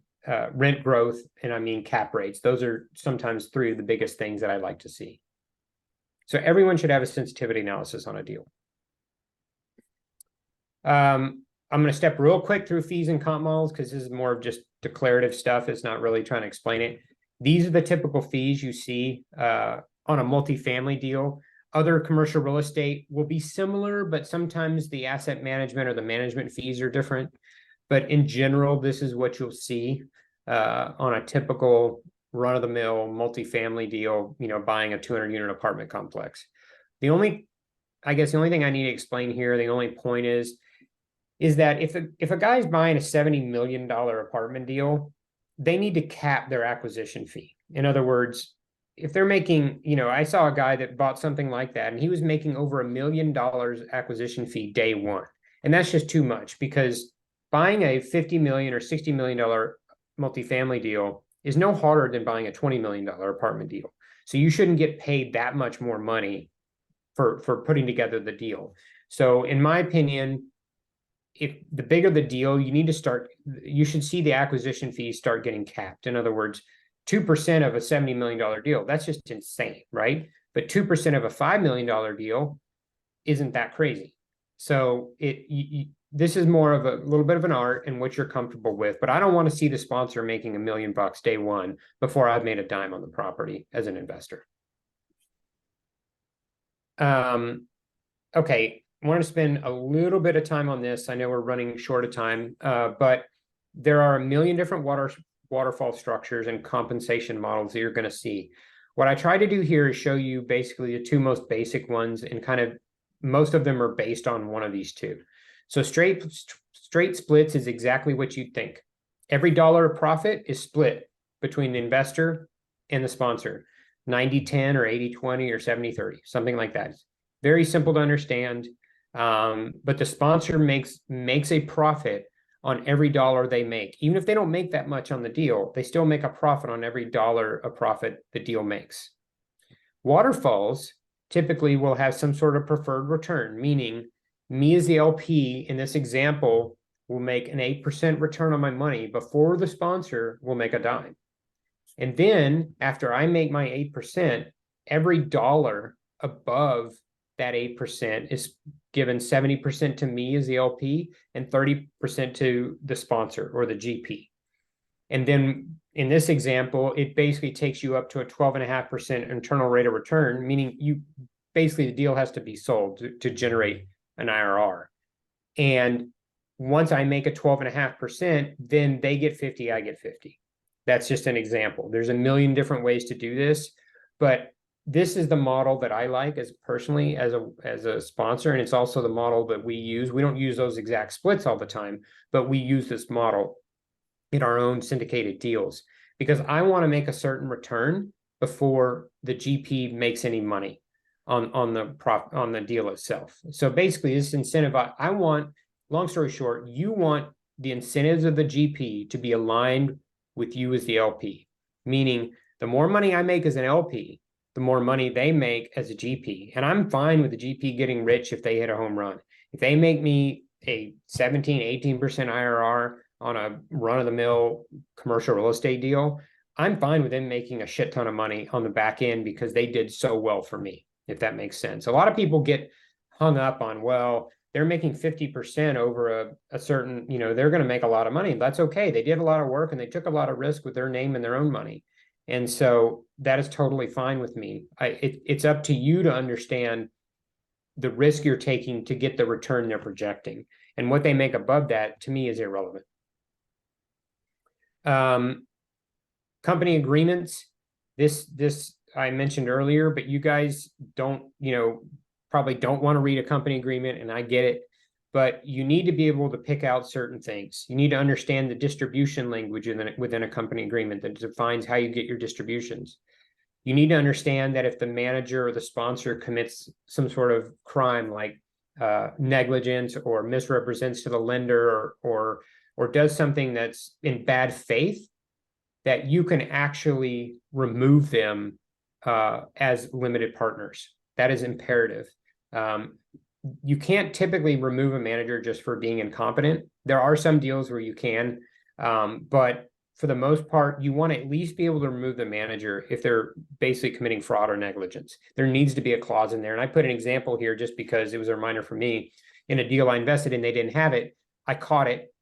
rent growth, and I mean cap rates. Those are sometimes three of the biggest things that I like to see. So everyone should have a sensitivity analysis on a deal. I'm going to step real quick through fees and comp models because this is more of just declarative stuff. It's not really trying to explain it. These are the typical fees you see on a multifamily deal. Other commercial real estate will be similar, but sometimes the asset management or the management fees are different. But in general, this is what you'll see on a typical run-of-the-mill multifamily deal, buying a 200-unit apartment complex. I guess the only thing I need to explain here, the only point is that if a guy's buying a $70 million apartment deal, they need to cap their acquisition fee. In other words, if they're making, I saw a guy that bought something like that, and he was making over $1 million acquisition fee day one. And that's just too much, because buying a $50 million or $60 million multifamily deal is no harder than buying a $20 million apartment deal. So you shouldn't get paid that much more money for putting together the deal. So in my opinion, if the bigger the deal, you should see the acquisition fees start getting capped. In other words, 2% of a $70 million deal, that's just insane, right? But 2% of a $5 million deal isn't that crazy. So this is more of a little bit of an art and what you're comfortable with, but I don't want to see the sponsor making $1 million day one before I've made a dime on the property as an investor. Okay, I want to spend a little bit of time on this. I know we're running short of time, but there are a million different waterfall structures and compensation models that you're going to see. What I try to do here is show you basically the two most basic ones, and kind of most of them are based on one of these two. So straight splits is exactly what you'd think. Every dollar of profit is split between the investor and the sponsor, 90-10 or 80-20 or 70-30, something like that. Very simple to understand, but the sponsor makes a profit on every dollar they make. Even if they don't make that much on the deal, they still make a profit on every dollar of profit the deal makes. Waterfalls typically will have some sort of preferred return, meaning me as the LP in this example will make an 8% return on my money before the sponsor will make a dime. And then after I make my 8%, every dollar above that 8% is given 70% to me as the LP and 30% to the sponsor or the GP. And then in this example, it basically takes you up to a 12.5% internal rate of return, meaning you basically the deal has to be sold to generate an IRR. And once I make a 12.5%, then they get 50, I get 50. That's just an example. There's a million different ways to do this, but this is the model that I like as personally as a sponsor, and it's also the model that we use. We don't use those exact splits all the time, but we use this model in our own syndicated deals because I want to make a certain return before the GP makes any money on the deal itself. So basically, this incentive, I want, long story short, you want the incentives of the GP to be aligned with you as the LP, meaning the more money I make as an LP, the more money they make as a GP. And I'm fine with the GP getting rich if they hit a home run. If they make me a 17, 18% IRR on a run-of-the-mill commercial real estate deal, I'm fine with them making a shit ton of money on the back end because they did so well for me, if that makes sense. A lot of people get hung up on, well, they're making 50% over a certain, they're going to make a lot of money. That's okay. They did a lot of work and they took a lot of risk with their name and their own money. And so that is totally fine with me. It's up to you to understand the risk you're taking to get the return they're projecting. And what they make above that, to me, is irrelevant. Company agreements, this I mentioned earlier, but you guys don't, probably don't want to read a company agreement, and I get it, but you need to be able to pick out certain things. You need to understand the distribution language within a company agreement that defines how you get your distributions. You need to understand that if the manager or the sponsor commits some sort of crime like negligence or misrepresents to the lender or does something that's in bad faith, that you can actually remove them as limited partners. That is imperative. You can't typically remove a manager just for being incompetent. There are some deals where you can, but for the most part, you want to at least be able to remove the manager if they're basically committing fraud or negligence. There needs to be a clause in there. And I put an example here just because it was a reminder for me. In a deal I invested in, they didn't have it. I caught it.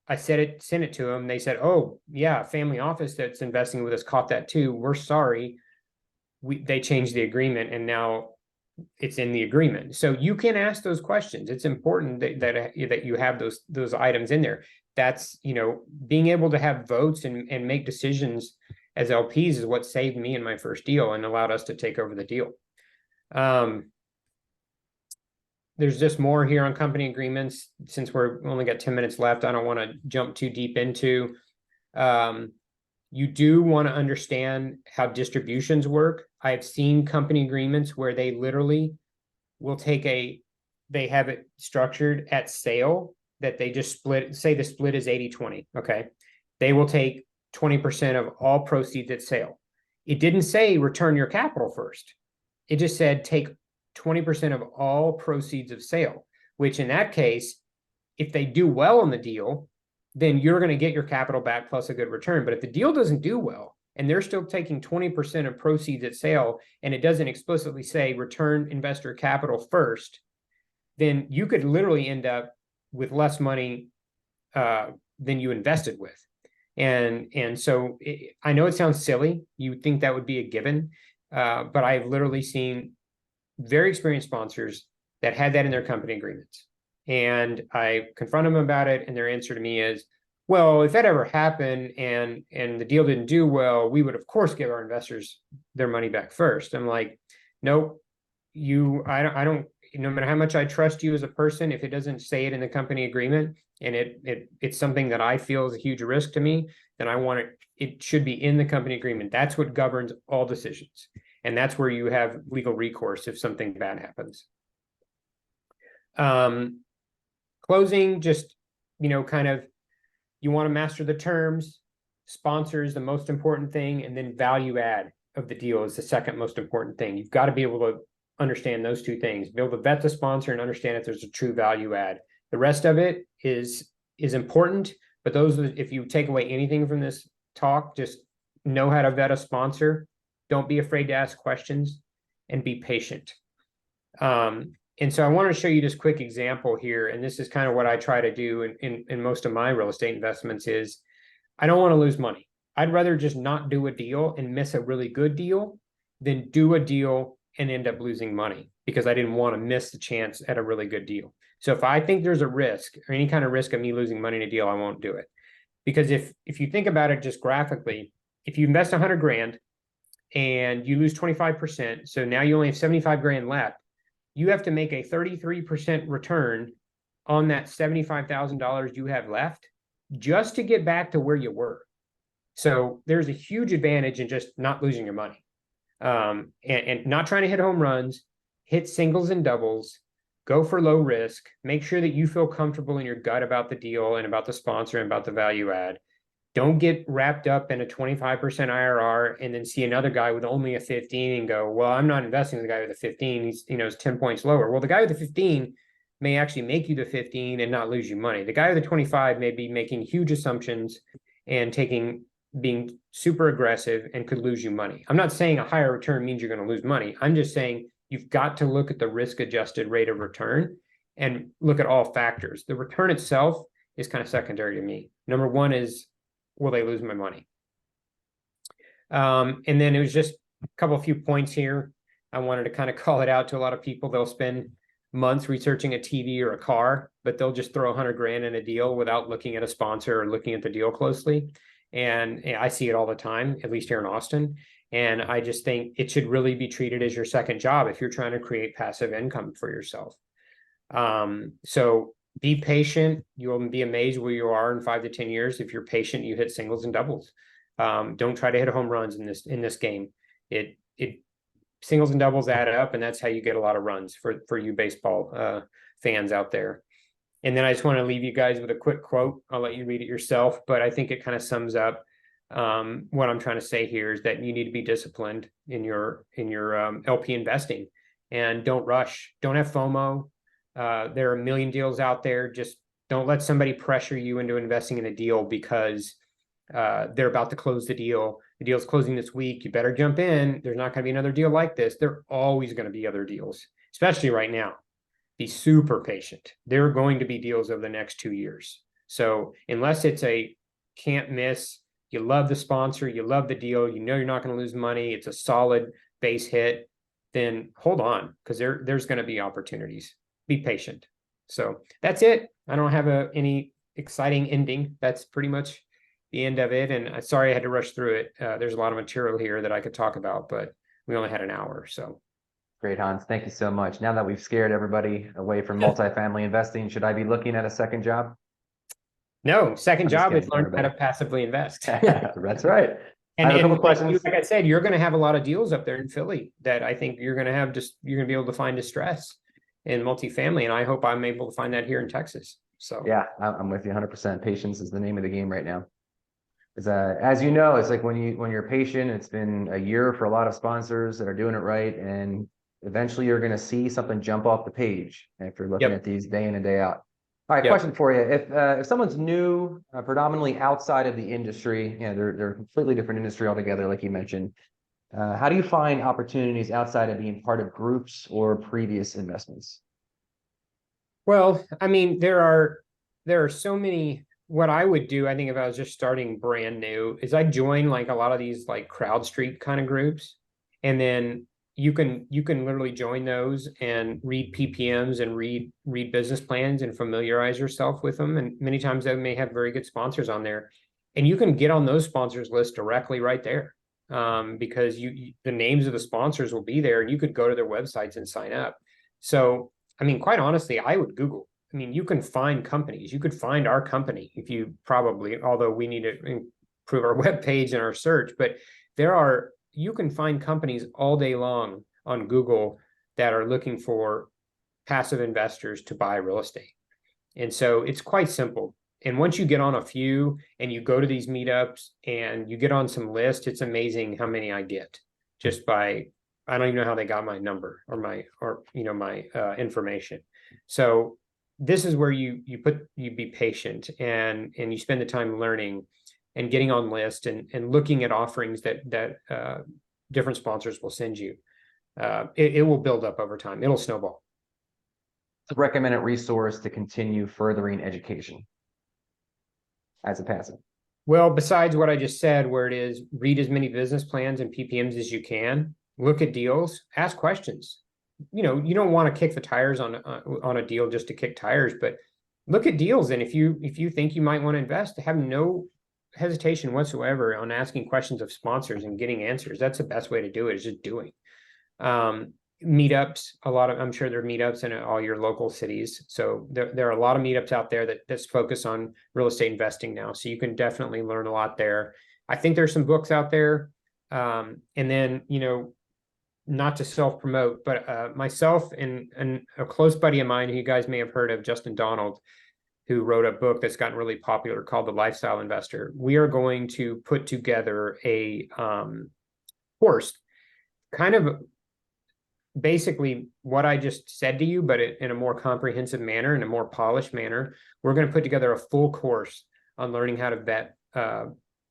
I sent it to them. They said, oh, yeah, family office that's investing with us caught that too. We're sorry. They changed the agreement and now it's in the agreement. So you can ask those questions. It's important that you have those items in there. That's, being able to have votes and make decisions as LPs is what saved me in my first deal and allowed us to take over the deal. There's just more here on company agreements. Since we're only got 10 minutes left, I don't want to jump too deep into. You do want to understand how distributions work. I've seen company agreements where they literally will they have it structured at sale that they just split, say the split is 80-20, okay? They will take 20% of all proceeds at sale. It didn't say return your capital first. It just said take 20% of all proceeds of sale, which in that case, if they do well on the deal, then you're going to get your capital back plus a good return. But if the deal doesn't do well and they're still taking 20% of proceeds at sale and it doesn't explicitly say return investor capital first, then you could literally end up with less money than you invested with. And so I know it sounds silly. You would think that would be a given, but I've literally seen very experienced sponsors that had that in their company agreements. And I confront them about it, and their answer to me is, well, if that ever happened and the deal didn't do well, we would of course give our investors their money back first. I'm like, nope, I don't, no matter how much I trust you as a person, if it doesn't say it in the company agreement and it's something that I feel is a huge risk to me, then I want it should be in the company agreement. That's what governs all decisions. And that's where you have legal recourse if something bad happens. Closing, just, kind of, you want to master the terms. Sponsor is the most important thing. And then value add of the deal is the second most important thing. You've got to be able to understand those two things. Be able to vet the sponsor and understand if there's a true value add. The rest of it is important, but those, if you take away anything from this talk, just know how to vet a sponsor. Don't be afraid to ask questions and be patient. And so I want to show you this quick example here. And this is kind of what I try to do in most of my real estate investments is I don't want to lose money. I'd rather just not do a deal and miss a really good deal than do a deal and end up losing money because I didn't want to miss the chance at a really good deal. So if I think there's a risk or any kind of risk of me losing money in a deal, I won't do it. Because if you think about it just graphically, if you invest 100 grand and you lose 25%, so now you only have 75 grand left, you have to make a 33% return on that $75,000 you have left just to get back to where you were. So there's a huge advantage in just not losing your money and not trying to hit home runs, hit singles and doubles, go for low risk, make sure that you feel comfortable in your gut about the deal and about the sponsor and about the value add. Don't get wrapped up in a 25% IRR and then see another guy with only a 15 and go, well, I'm not investing in the guy with a 15. He's, is 10 points lower. Well, the guy with the 15 may actually make you the 15 and not lose you money. The guy with the 25 may be making huge assumptions and being super aggressive and could lose you money. I'm not saying a higher return means you're going to lose money. I'm just saying you've got to look at the risk-adjusted rate of return and look at all factors. The return itself is kind of secondary to me. Number one is, will they lose my money? And then it was just a few points here. I wanted to kind of call it out to a lot of people. They'll spend months researching a TV or a car, but they'll just throw 100 grand in a deal without looking at a sponsor or looking at the deal closely. And I see it all the time, at least here in Austin. And I just think it should really be treated as your second job if you're trying to create passive income for yourself. So be patient. You'll be amazed where you are in 5 to 10 years. If you're patient, you hit singles and doubles. Don't try to hit home runs in this game. It singles and doubles add up, and that's how you get a lot of runs for you baseball fans out there. And then I just want to leave you guys with a quick quote. I'll let you read it yourself, but I think it kind of sums up what I'm trying to say here is that you need to be disciplined in your LP investing, and don't rush. Don't have FOMO. There are a million deals out there. Just don't let somebody pressure you into investing in a deal because they're about to close the deal. The deal's closing this week. You better jump in. There's not going to be another deal like this. There are always going to be other deals, especially right now. Be super patient. There are going to be deals over the next 2 years. So unless it's a can't miss, you love the sponsor, you love the deal, you know you're not going to lose money, it's a solid base hit, then hold on because there's going to be opportunities. Be patient. So that's it. I don't have any exciting ending. That's pretty much the end of it. And sorry I had to rush through it. There's a lot of material here that I could talk about, but we only had an hour. So great, Hans. Thank you so much. Now that we've scared everybody away from multifamily investing, should I be looking at a second job? No, second job is learn how to passively invest. That's right. And, I have a couple questions. Like I said, you're going to have a lot of deals up there in Philly that I think you're going to be able to find distress in multifamily. And I hope I'm able to find that here in Texas. So yeah, I'm with you 100%. Patience is the name of the game right now. As you know, it's like when you're patient, it's been a year for a lot of sponsors that are doing it right. And eventually you're going to see something jump off the page if you're looking at these day in and day out. All right, question for you. If someone's new, predominantly outside of the industry, they're a completely different industry altogether, like you mentioned. How do you find opportunities outside of being part of groups or previous investments? Well, I mean, there are so many. What I would do, I think if I was just starting brand new, is I'd join like a lot of these like CrowdStreet kind of groups. And then you can literally join those and read PPMs and read business plans and familiarize yourself with them. And many times they may have very good sponsors on there. And you can get on those sponsors list directly right there. Because the names of the sponsors will be there and you could go to their websites and sign up. So, I mean, quite honestly, I would Google. I mean, you can find companies. You could find our company if you although we need to improve our web page and our search, but you can find companies all day long on Google that are looking for passive investors to buy real estate. And so it's quite simple. And once you get on a few and you go to these meetups and you get on some lists, it's amazing how many I get just by I don't even know how they got my number or my information. So this is where you be patient and you spend the time learning and getting on list and looking at offerings that different sponsors will send you. It will build up over time. It'll snowball. To recommended resource to continue furthering education as a passive. Well, besides what I just said, where it is read as many business plans and PPMs as you can, look at deals, ask questions. You don't want to kick the tires on a deal just to kick tires, but look at deals. And if you think you might want to invest, have no hesitation whatsoever on asking questions of sponsors and getting answers. That's the best way to do it, is just doing. Meetups, I'm sure there are meetups in all your local cities. So there are a lot of meetups out there that's focused on real estate investing now. So you can definitely learn a lot there. I think there's some books out there. And then, not to self-promote, but myself and a close buddy of mine who you guys may have heard of, Justin Donald, who wrote a book that's gotten really popular called The Lifestyle Investor. We are going to put together a course, kind of basically what I just said to you, but in a more comprehensive manner, in a more polished manner. We're going to put together a full course on learning how to vet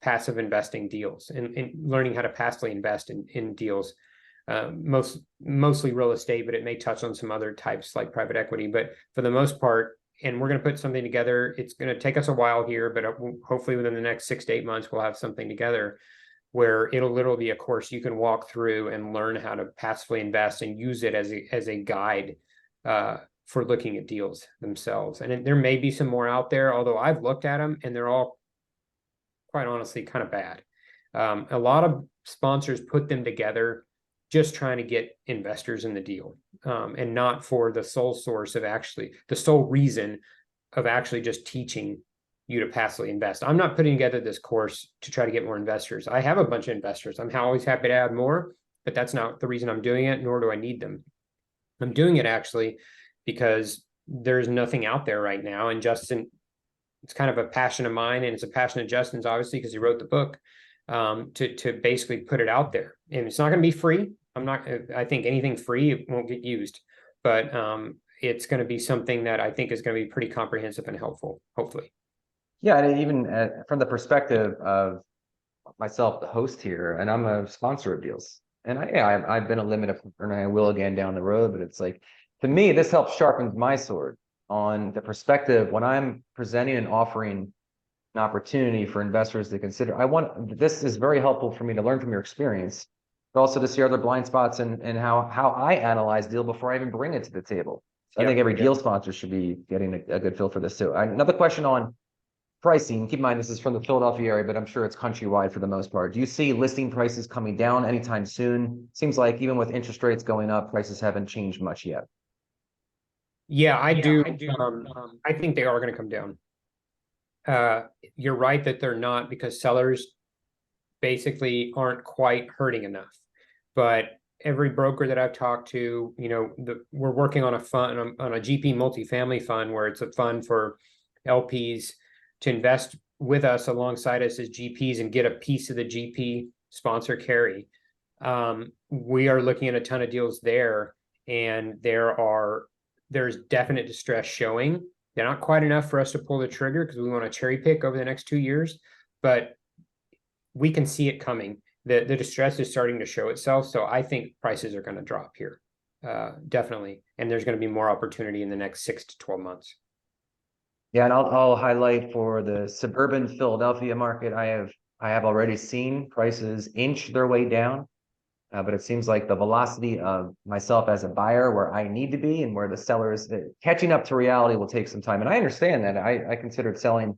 passive investing deals and learning how to passively invest in deals. Mostly real estate, but it may touch on some other types like private equity. But for the most part, and we're going to put something together. It's going to take us a while here, but hopefully within the next 6 to 8 months, we'll have something together where it'll literally be a course you can walk through and learn how to passively invest and use it as a guide for looking at deals themselves. And there may be some more out there, although I've looked at them and they're all, quite honestly, kind of bad. A lot of sponsors put them together just trying to get investors in the deal, and not for the sole reason of actually just teaching you to passively invest. I'm not putting together this course to try to get more investors. I have a bunch of investors. I'm always happy to add more, but that's not the reason I'm doing it, nor do I need them. I'm doing it actually because there's nothing out there right now. And Justin, it's kind of a passion of mine, and it's a passion of Justin's, obviously, because he wrote the book, to basically put it out there. And it's not going to be free. I think anything free, it won't get used, but it's going to be something that I think is going to be pretty comprehensive and helpful, hopefully. Yeah, and even from the perspective of myself, the host here, and I'm a sponsor of deals. And I've been a limited, and I will again down the road, but it's like, to me, this helps sharpen my sword on the perspective when I'm presenting and offering an opportunity for investors to consider. This is very helpful for me to learn from your experience, but also to see other blind spots and how I analyze deal before I even bring it to the table. So I think every deal sponsor should be getting a good feel for this too. Another question on pricing. Keep in mind, this is from the Philadelphia area, but I'm sure it's countrywide for the most part. Do you see listing prices coming down anytime soon? Seems like even with interest rates going up, prices haven't changed much yet. Yeah, I do. I think they are going to come down. You're right that they're not, because sellers basically aren't quite hurting enough. But every broker that I've talked to, we're working on a fund, on a GP multifamily fund, where it's a fund for LPs to invest with us alongside us as GPs and get a piece of the GP sponsor carry. We are looking at a ton of deals there, and there's definite distress showing. They're not quite enough for us to pull the trigger because we want to cherry pick over the next 2 years, but we can see it coming. The distress is starting to show itself. So I think prices are going to drop here, definitely. And there's going to be more opportunity in the next 6 to 12 months. Yeah, and I'll highlight for the suburban Philadelphia market, I have already seen prices inch their way down, but it seems like the velocity of myself as a buyer, where I need to be and where the sellers catching up to reality, will take some time. And I understand that. I considered selling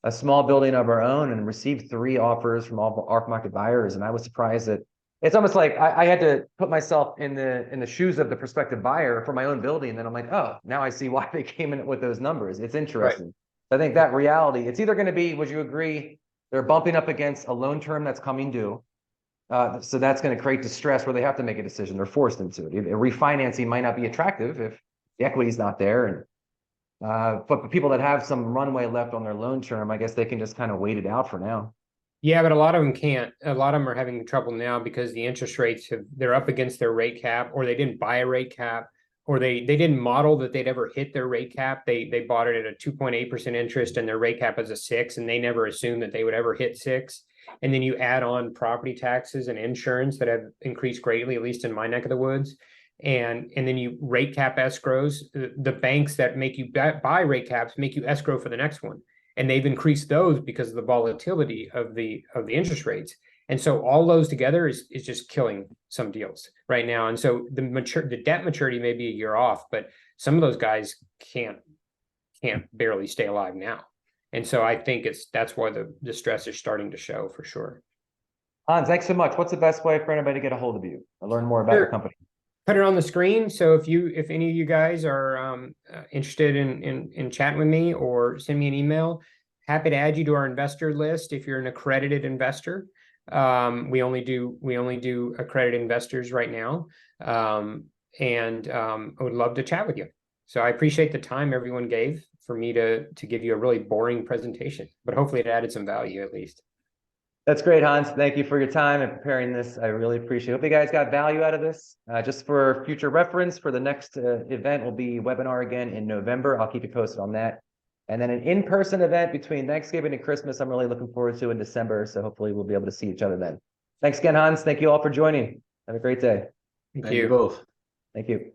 a small building of our own and received 3 offers from all off-market buyers, and I was surprised that it's almost like I had to put myself in the shoes of the prospective buyer for my own building. And then I'm like, oh, now I see why they came in with those numbers. It's interesting. Right. I think that reality, it's either going to be, would you agree, they're bumping up against a loan term that's coming due. So that's going to create distress where they have to make a decision. They're forced into it. Refinancing might not be attractive if the equity is not there. And but for people that have some runway left on their loan term, I guess they can just kind of wait it out for now. Yeah, but a lot of them can't. A lot of them are having trouble now because the interest rates they're up against their rate cap, or they didn't buy a rate cap, or they didn't model that they'd ever hit their rate cap. They bought it at a 2.8% interest and their rate cap is a 6, and they never assumed that they would ever hit 6. And then you add on property taxes and insurance that have increased greatly, at least in my neck of the woods. And then you rate cap escrows. The banks that make you buy rate caps make you escrow for the next one, and they've increased those because of the volatility of the interest rates. And so all those together is just killing some deals right now. And so the debt maturity may be a year off, but some of those guys can't barely stay alive now. And so I think that's why the stress is starting to show for sure. Hans, thanks so much. What's the best way for anybody to get a hold of you or learn more about your company? Put it on the screen. So if any of you guys are interested in chatting with me, or send me an email, happy to add you to our investor list if you're an accredited investor. We only do accredited investors right now, and I would love to chat with you. So I appreciate the time everyone gave for me to give you a really boring presentation, but hopefully it added some value at least. That's great, Hans. Thank you for your time and preparing this. I really appreciate it. Hope you guys got value out of this. Just for future reference, for the next event will be webinar again in November. I'll keep you posted on that. And then an in-person event between Thanksgiving and Christmas, I'm really looking forward to in December. So hopefully we'll be able to see each other then. Thanks again, Hans. Thank you all for joining. Have a great day. Thank you both. Thank you.